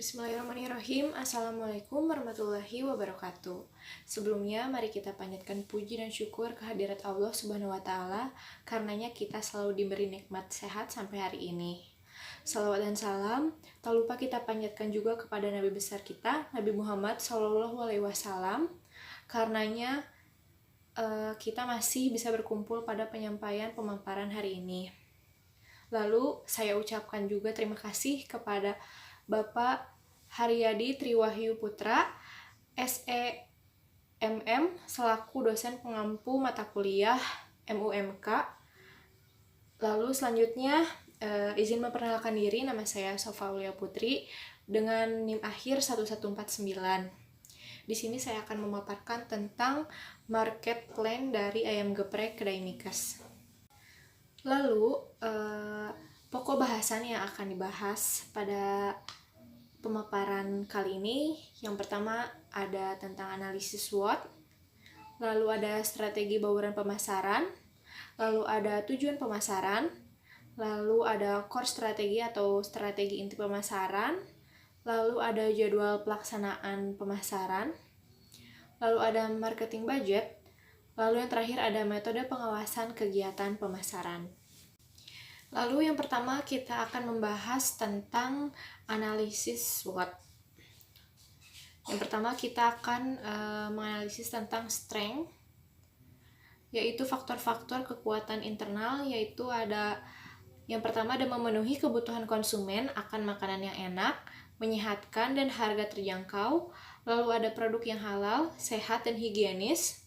Bismillahirrahmanirrahim. Assalamualaikum warahmatullahi wabarakatuh. Sebelumnya, mari kita panjatkan puji dan syukur kehadirat Allah Subhanahu wa Ta'ala, karenanya kita selalu diberi nikmat sehat sampai hari ini. Salawat dan salam tak lupa kita panjatkan juga kepada Nabi besar kita, Nabi Muhammad SAW, karenanya kita masih bisa berkumpul pada penyampaian pemaparan hari ini. Lalu saya ucapkan juga terima kasih kepada Bapak Haryadi Triwahyu Putra, SEMM, selaku dosen pengampu mata kuliah MUMK. Lalu selanjutnya izin memperkenalkan diri, nama saya Sofa Aulia Putri dengan NIM akhir 1149. Di sini saya akan memaparkan tentang market plan dari ayam geprek kedai Mikes. Lalu pokok bahasan yang akan dibahas pada pemaparan kali ini, yang pertama ada tentang analisis SWOT, lalu ada strategi bauran pemasaran, lalu ada tujuan pemasaran, lalu ada core strategi atau strategi inti pemasaran, lalu ada jadwal pelaksanaan pemasaran, lalu ada marketing budget, lalu yang terakhir ada metode pengawasan kegiatan pemasaran. Lalu yang pertama kita akan membahas tentang analisis SWOT. Yang pertama kita akan menganalisis tentang strength, yaitu faktor-faktor kekuatan internal, yaitu ada yang pertama ada memenuhi kebutuhan konsumen akan makanan yang enak, menyehatkan dan harga terjangkau, lalu ada produk yang halal, sehat dan higienis.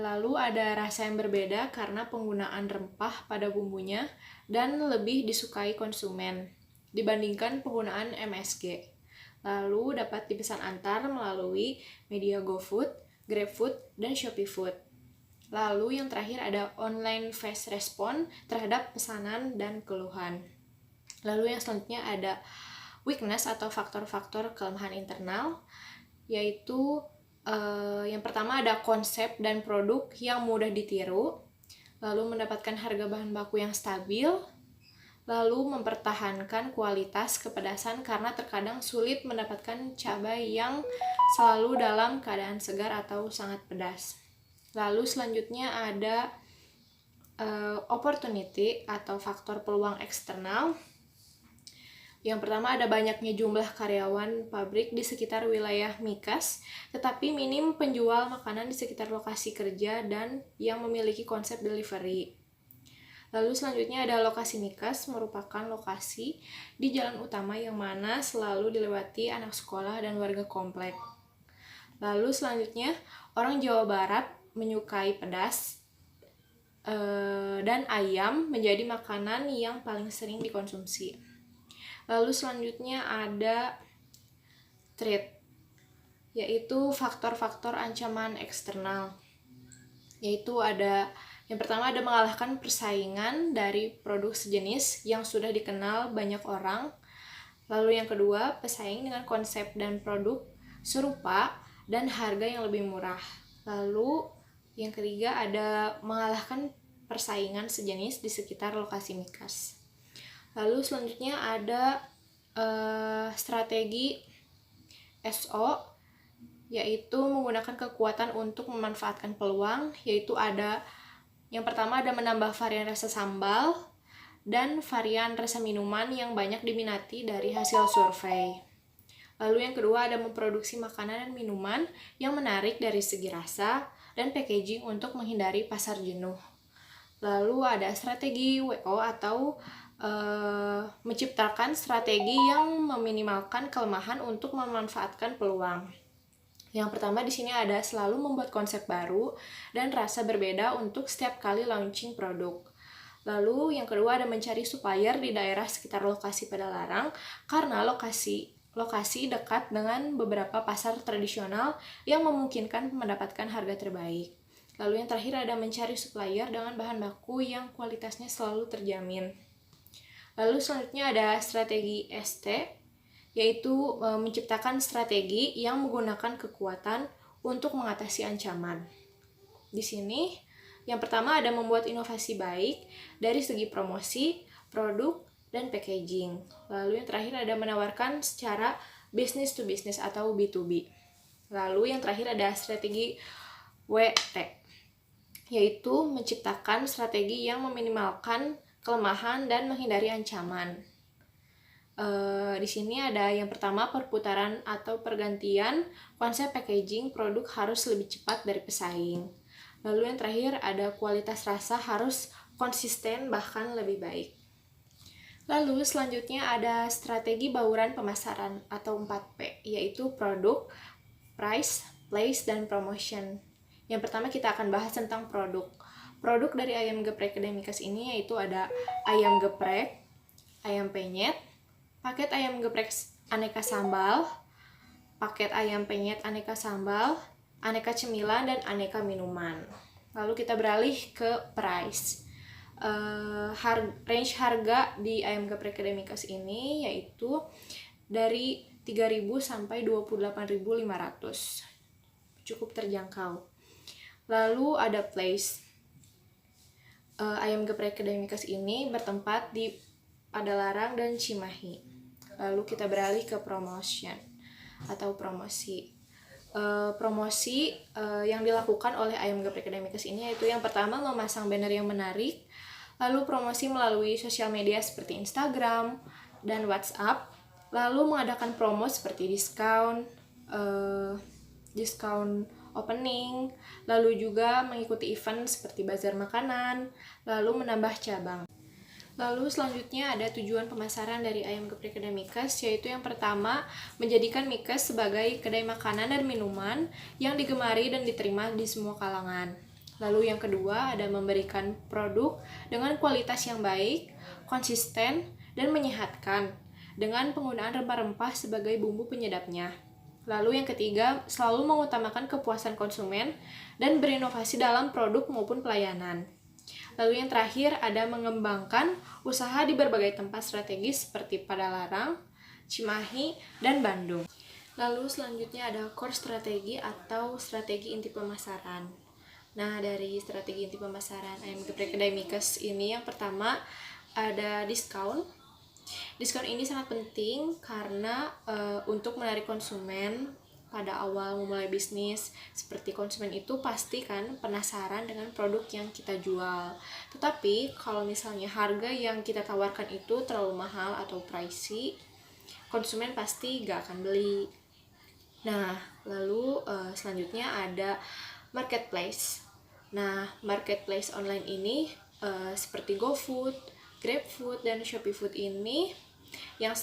Lalu ada rasa yang berbeda karena penggunaan rempah pada bumbunya dan lebih disukai konsumen dibandingkan penggunaan MSG. Lalu dapat dipesan antar melalui media GoFood, GrabFood, dan Shopee Food. Lalu yang terakhir ada online fast response terhadap pesanan dan keluhan. Lalu yang selanjutnya ada weakness atau faktor-faktor kelemahan internal, yaitu yang pertama ada konsep dan produk yang mudah ditiru, lalu mendapatkan harga bahan baku yang stabil, lalu mempertahankan kualitas kepedasan karena terkadang sulit mendapatkan cabai yang selalu dalam keadaan segar atau sangat pedas. Lalu selanjutnya ada opportunity atau faktor peluang eksternal. Yang pertama ada banyaknya jumlah karyawan pabrik di sekitar wilayah Mikes, tetapi minim penjual makanan di sekitar lokasi kerja dan yang memiliki konsep delivery. Lalu selanjutnya ada lokasi Mikes, merupakan lokasi di jalan utama yang mana selalu dilewati anak sekolah dan warga komplek. Lalu selanjutnya orang Jawa Barat menyukai pedas dan ayam menjadi makanan yang paling sering dikonsumsi. Lalu selanjutnya ada threat, yaitu faktor-faktor ancaman eksternal. Yaitu ada yang pertama ada mengalahkan persaingan dari produk sejenis yang sudah dikenal banyak orang. Lalu yang kedua, pesaing dengan konsep dan produk serupa dan harga yang lebih murah. Lalu yang ketiga ada mengalahkan persaingan sejenis di sekitar lokasi Mikes. Lalu selanjutnya ada strategi SO, yaitu menggunakan kekuatan untuk memanfaatkan peluang, yaitu ada yang pertama ada menambah varian rasa sambal dan varian rasa minuman yang banyak diminati dari hasil survei. Lalu yang kedua ada memproduksi makanan dan minuman yang menarik dari segi rasa dan packaging untuk menghindari pasar jenuh. Lalu ada strategi WO atau menciptakan strategi yang meminimalkan kelemahan untuk memanfaatkan peluang. Yang pertama di sini ada selalu membuat konsep baru dan rasa berbeda untuk setiap kali launching produk. Lalu yang kedua ada mencari supplier di daerah sekitar lokasi Padalarang karena lokasi dekat dengan beberapa pasar tradisional yang memungkinkan mendapatkan harga terbaik. Lalu yang terakhir ada mencari supplier dengan bahan baku yang kualitasnya selalu terjamin. Lalu selanjutnya ada strategi ST, yaitu menciptakan strategi yang menggunakan kekuatan untuk mengatasi ancaman. Di sini, yang pertama ada membuat inovasi baik dari segi promosi, produk, dan packaging. Lalu yang terakhir ada menawarkan secara business to business atau B2B. Lalu yang terakhir ada strategi WT, yaitu menciptakan strategi yang meminimalkan kelemahan dan menghindari ancaman. Di sini ada yang pertama, perputaran atau pergantian konsep packaging produk harus lebih cepat dari pesaing. Lalu yang terakhir ada kualitas rasa harus konsisten bahkan lebih baik. Lalu selanjutnya ada strategi bauran pemasaran atau 4P, yaitu produk, price, place, dan promotion. Yang pertama kita akan bahas tentang produk. Produk dari ayam geprek Kedai-Mikesh ini yaitu ada ayam geprek, ayam penyet, paket ayam geprek aneka sambal, paket ayam penyet aneka sambal, aneka cemilan, dan aneka minuman. Lalu kita beralih ke price. Range harga di ayam geprek Kedai-Mikesh ini yaitu dari 3.000 sampai 28.500. Cukup terjangkau. Lalu ada place. Ayam geprek Kedai-Mikesh ini bertempat di Padalarang dan Cimahi. Lalu kita beralih ke promotion atau promosi. Promosi yang dilakukan oleh ayam geprek Kedai-Mikesh ini yaitu yang pertama memasang banner yang menarik, lalu promosi melalui sosial media seperti Instagram dan WhatsApp, lalu mengadakan promo seperti diskon opening, lalu juga mengikuti event seperti bazar makanan, lalu menambah cabang. Lalu selanjutnya ada tujuan pemasaran dari ayam geprek Kedai-Mikesh, yaitu yang pertama, menjadikan Mikesh sebagai kedai makanan dan minuman yang digemari dan diterima di semua kalangan. Lalu yang kedua ada memberikan produk dengan kualitas yang baik, konsisten, dan menyehatkan dengan penggunaan rempah-rempah sebagai bumbu penyedapnya. Lalu yang ketiga, selalu mengutamakan kepuasan konsumen dan berinovasi dalam produk maupun pelayanan. Lalu yang terakhir ada mengembangkan usaha di berbagai tempat strategis seperti Padalarang, Cimahi, dan Bandung. Lalu selanjutnya ada core strategi atau strategi inti pemasaran. Nah, dari strategi inti pemasaran ayam geprek Kedai-Mikesh ini yang pertama ada diskon. Diskon ini sangat penting karena untuk menarik konsumen pada awal memulai bisnis. Seperti konsumen itu pasti kan penasaran dengan produk yang kita jual. Tetapi kalau misalnya harga yang kita tawarkan itu terlalu mahal atau pricey, konsumen pasti gak akan beli. Nah, lalu selanjutnya ada marketplace. Nah, marketplace online ini seperti GoFood, GrabFood, dan ShopeeFood ini yang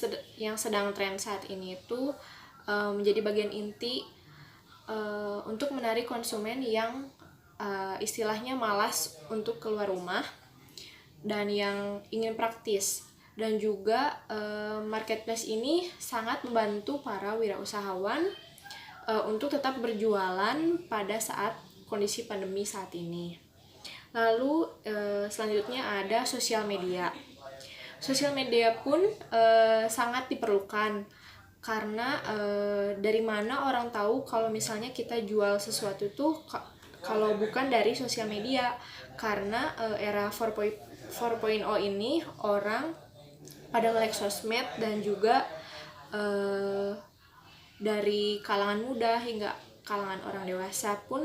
sedang tren saat ini itu menjadi bagian inti untuk menarik konsumen yang istilahnya malas untuk keluar rumah dan yang ingin praktis. Dan juga marketplace ini sangat membantu para wirausahawan untuk tetap berjualan pada saat kondisi pandemi saat ini. Lalu selanjutnya ada sosial media. Sosial media pun sangat diperlukan karena dari mana orang tahu kalau misalnya kita jual sesuatu tuh kalau bukan dari sosial media. Karena era 4.0 ini orang pada melek sosmed dan juga dari kalangan muda hingga kalangan orang dewasa pun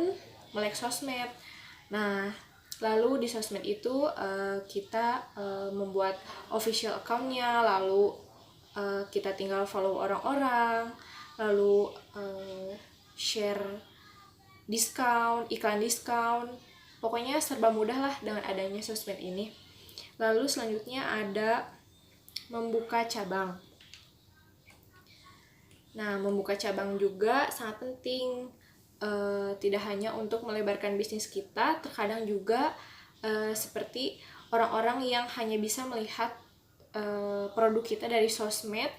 melek sosmed. Nah, lalu di sosmed itu kita membuat official account-nya, lalu kita tinggal follow orang-orang, lalu share diskon, iklan diskon, pokoknya serba mudah lah dengan adanya sosmed ini. Lalu selanjutnya ada membuka cabang. Nah, membuka cabang juga sangat penting, tidak hanya untuk melebarkan bisnis kita, terkadang juga seperti orang-orang yang hanya bisa melihat produk kita dari sosmed,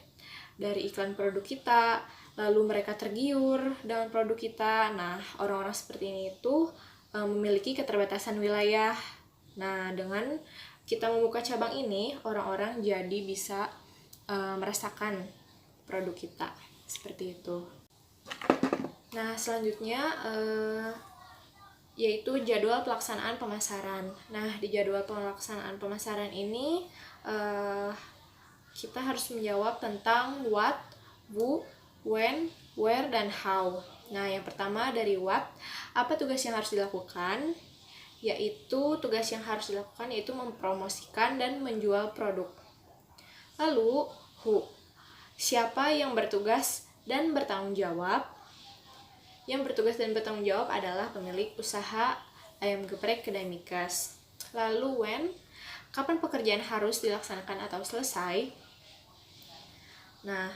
dari iklan produk kita, lalu mereka tergiur dengan produk kita. Nah, orang-orang seperti ini itu memiliki keterbatasan wilayah. Nah, dengan kita membuka cabang ini, orang-orang jadi bisa merasakan produk kita seperti itu. Nah, selanjutnya yaitu jadwal pelaksanaan pemasaran. Nah, di jadwal pelaksanaan pemasaran ini kita harus menjawab tentang what, who, when, where, dan how. Nah, yang pertama dari what, apa tugas yang harus dilakukan? Tugas yang harus dilakukan yaitu mempromosikan dan menjual produk. Lalu, who, siapa yang bertugas dan bertanggung jawab? Yang bertugas dan bertanggung jawab adalah pemilik usaha ayam geprek kedai Mikas. Lalu when, kapan pekerjaan harus dilaksanakan atau selesai? Nah,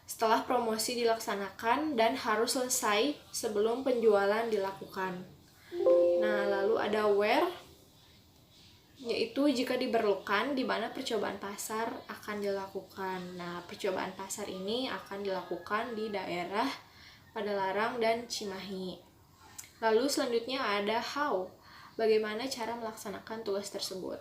setelah promosi dilaksanakan dan harus selesai sebelum penjualan dilakukan. Nah, lalu ada where, yaitu jika diperlukan di mana percobaan pasar akan dilakukan. Nah, percobaan pasar ini akan dilakukan di daerah Padalarang dan Cimahi. Lalu selanjutnya ada how, bagaimana cara melaksanakan tugas tersebut.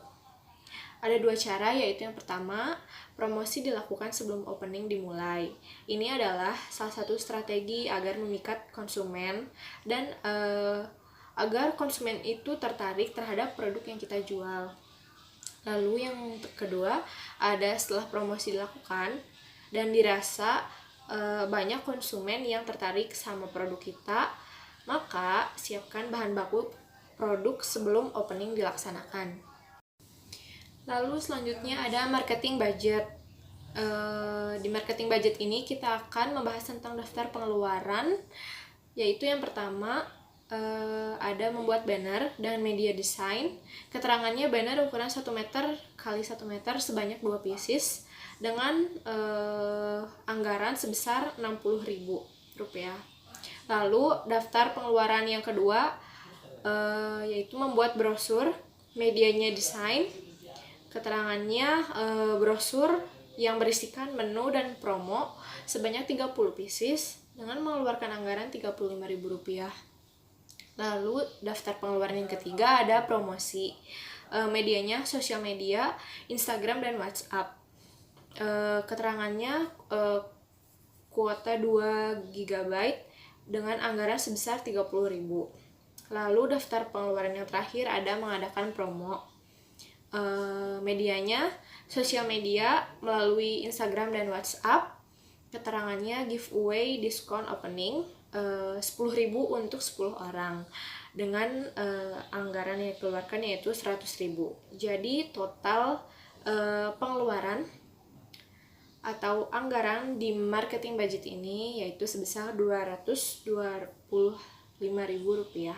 Ada dua cara, yaitu yang pertama, promosi dilakukan sebelum opening dimulai. Ini adalah salah satu strategi agar memikat konsumen dan agar konsumen itu tertarik terhadap produk yang kita jual. Lalu yang kedua, ada setelah promosi dilakukan dan dirasa banyak konsumen yang tertarik sama produk kita, maka siapkan bahan baku produk sebelum opening dilaksanakan. Lalu selanjutnya ada marketing budget. Di marketing budget ini kita akan membahas tentang daftar pengeluaran, yaitu yang pertama ada membuat banner dan media design. Keterangannya banner ukuran 1 meter x 1 meter sebanyak 2 pieces dengan anggaran sebesar Rp60.000. Lalu daftar pengeluaran yang kedua yaitu membuat brosur, medianya desain. Keterangannya brosur yang berisikan menu dan promo sebanyak 30 pieces dengan mengeluarkan anggaran Rp35.000. Lalu daftar pengeluaran yang ketiga ada promosi. Medianya sosial media, Instagram dan WhatsApp. Keterangannya kuota 2 GB dengan anggaran sebesar Rp30.000. Lalu daftar pengeluaran yang terakhir ada mengadakan promo. Medianya sosial media melalui Instagram dan WhatsApp. Keterangannya giveaway, diskon opening, 10.000 untuk 10 orang dengan anggaran yang dikeluarkan yaitu 100.000. Jadi total pengeluaran atau anggaran di marketing budget ini yaitu sebesar Rp225.000.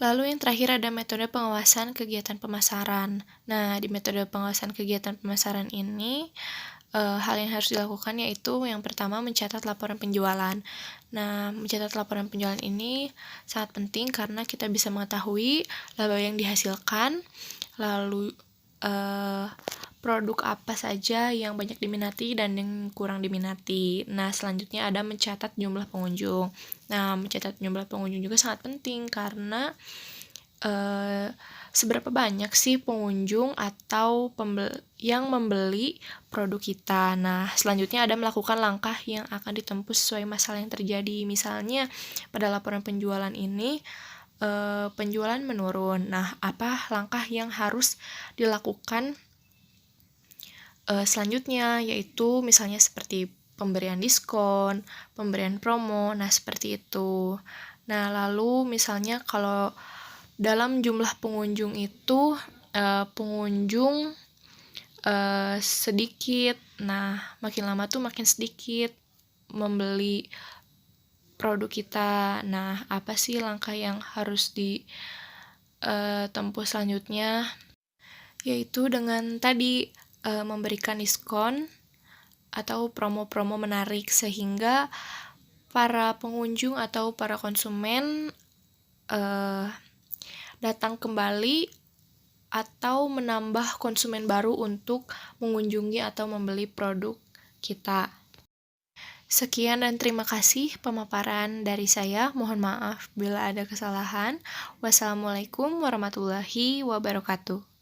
Lalu yang terakhir ada metode pengawasan kegiatan pemasaran. Nah, di metode pengawasan kegiatan pemasaran ini, hal yang harus dilakukan yaitu yang pertama mencatat laporan penjualan. Nah, mencatat laporan penjualan ini sangat penting karena kita bisa mengetahui laba yang dihasilkan, lalu produk apa saja yang banyak diminati dan yang kurang diminati. Nah, selanjutnya ada mencatat jumlah pengunjung. Nah, mencatat jumlah pengunjung juga sangat penting karena seberapa banyak sih pengunjung atau yang membeli produk kita. Nah, selanjutnya ada melakukan langkah yang akan ditempuh sesuai masalah yang terjadi. Misalnya, pada laporan penjualan ini, penjualan menurun. Nah, apa langkah yang harus dilakukan selanjutnya, yaitu misalnya seperti pemberian diskon, pemberian promo, nah seperti itu. Nah, lalu misalnya kalau dalam jumlah pengunjung itu pengunjung sedikit, nah makin lama tuh makin sedikit membeli produk kita. Nah, apa sih langkah yang harus ditempuh selanjutnya? Yaitu dengan tadi memberikan diskon atau promo-promo menarik sehingga para pengunjung atau para konsumen datang kembali atau menambah konsumen baru untuk mengunjungi atau membeli produk kita. Sekian dan terima kasih pemaparan dari saya. Mohon maaf bila ada kesalahan. Wassalamualaikum warahmatullahi wabarakatuh.